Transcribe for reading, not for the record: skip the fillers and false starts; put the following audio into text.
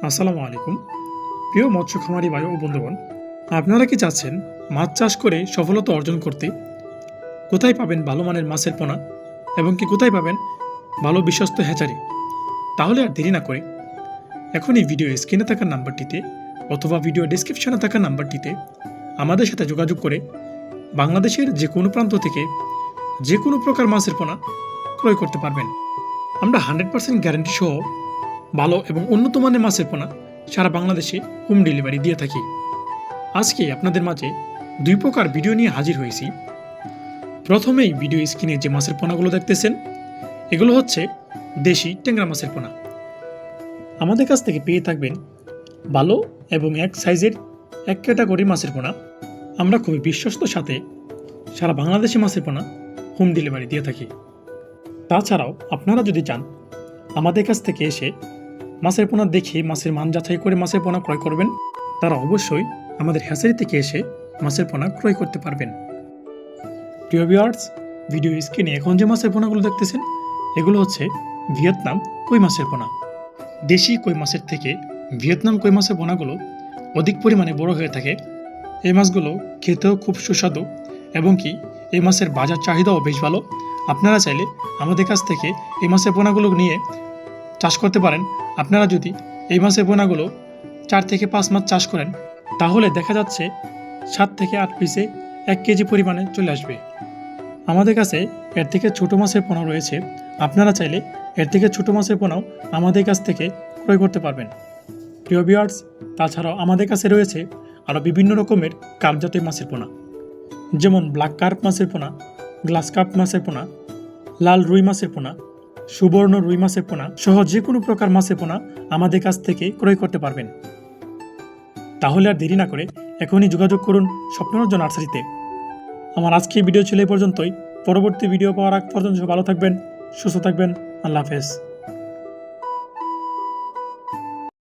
আসসালামু আলাইকুম। প্রিয় মৎস্য খামারি ভাই ও বন্ধুগণ, আপনারা কি চাচ্ছেন মাছ চাষ করে সফলতা অর্জন করতে? কোথায় পাবেন ভালো মানের মাছের পোনা এবং কি কোথায় পাবেন ভালো বিশ্বস্ত হ্যাচারি? তাহলে আর দেরি না করে এখনই ভিডিও স্ক্রিনে থাকা নাম্বারটিতে অথবা ভিডিও ডেসক্রিপশনে থাকা নাম্বারটিতে আমাদের সাথে যোগাযোগ করে বাংলাদেশের যে কোনো প্রান্ত থেকে যে কোনো প্রকার মাছের পোনা ক্রয় করতে পারবেন। আমরা 100% গ্যারান্টি সহ ভালো এবং উন্নত মানের মাছের পোনা সারা বাংলাদেশে হোম ডেলিভারি দিয়ে থাকি। আজকে আপনাদের মাঝে দুই প্রকার ভিডিও নিয়ে হাজির হয়েছি। প্রথমেই ভিডিও স্ক্রিনে যে মাছের পোনাগুলো দেখতেছেন, এগুলো হচ্ছে দেশি ট্যাংরা মাছের পোনা। আমাদের কাছ থেকে পেয়ে থাকবেন ভালো এবং এক সাইজের এক ক্যাটাগরি মাছের পোনা। আমরা খুবই বিশ্বস্ত সাথে সারা বাংলাদেশে মাছের পোনা হোম ডেলিভারি দিয়ে থাকি। তাছাড়াও আপনারা যদি চান আমাদের কাছ থেকে এসে মাছের পোনা দেখে মাছের মান যাচাই করে মাছের পোনা ক্রয় করবেন, তারা অবশ্যই আমাদের হ্যাচারি থেকে এসে মাছের পোনা ক্রয় করতে পারবেন। প্রিয় ভিউয়ার্স, ভিডিও স্ক্রিনে এখন যে মাছের পোনাগুলো দেখতেছেন, এগুলো হচ্ছে ভিয়েতনাম কই মাছের পোনা। দেশি কই মাছের থেকে ভিয়েতনাম কই মাছের পোনাগুলো অধিক পরিমাণে বড় হয়ে থাকে। এই মাছগুলো খেতেও খুব সুস্বাদু এবং কি এই মাছের বাজার চাহিদাও বেশ ভালো। আপনারা চাইলে আমাদের কাছ থেকে এই মাছের পোনাগুলো নিয়ে চাষ করতে পারেন। আপনারা যদি এই মাছের পোনাগুলো 4 থেকে 5 মাস চাষ করেন, তাহলে দেখা যাচ্ছে 7 থেকে 8 পিসে 1 কেজি পরিমাণে চলে আসবে। আমাদের কাছে এর থেকে ছোট মাছের পোনা রয়েছে। আপনারা চাইলে এর থেকে ছোট মাছের পোনাও আমাদের কাছ থেকে ক্রয় করতে পারবেন। প্রিয় ভিউয়ার্স, তাছাড়াও আমাদের কাছে রয়েছে আরও বিভিন্ন রকমের কার্প জাতীয় মাছের পোনা, যেমন ব্ল্যাক কার্প মাছের পোনা, গ্লাস কার্প মাছের পোনা, লাল রুই মাছের পোনা, সুবর্ণ রুই মাছের পোনা সহ যে কোনো প্রকার মাছের পোনা আমাদের কাছ থেকে ক্রয় করতে পারবেন। তাহলে আর দেরি না করে এখনই যোগাযোগ করুন স্বপ্নরাজ্য নার্সারিতে। আমার আজকের ভিডিও ছিল এই পর্যন্তই। পরবর্তী ভিডিও পাওয়ার আগ পর্যন্ত ভালো থাকবেন, সুস্থ থাকবেন। আল্লাহ হাফেজ।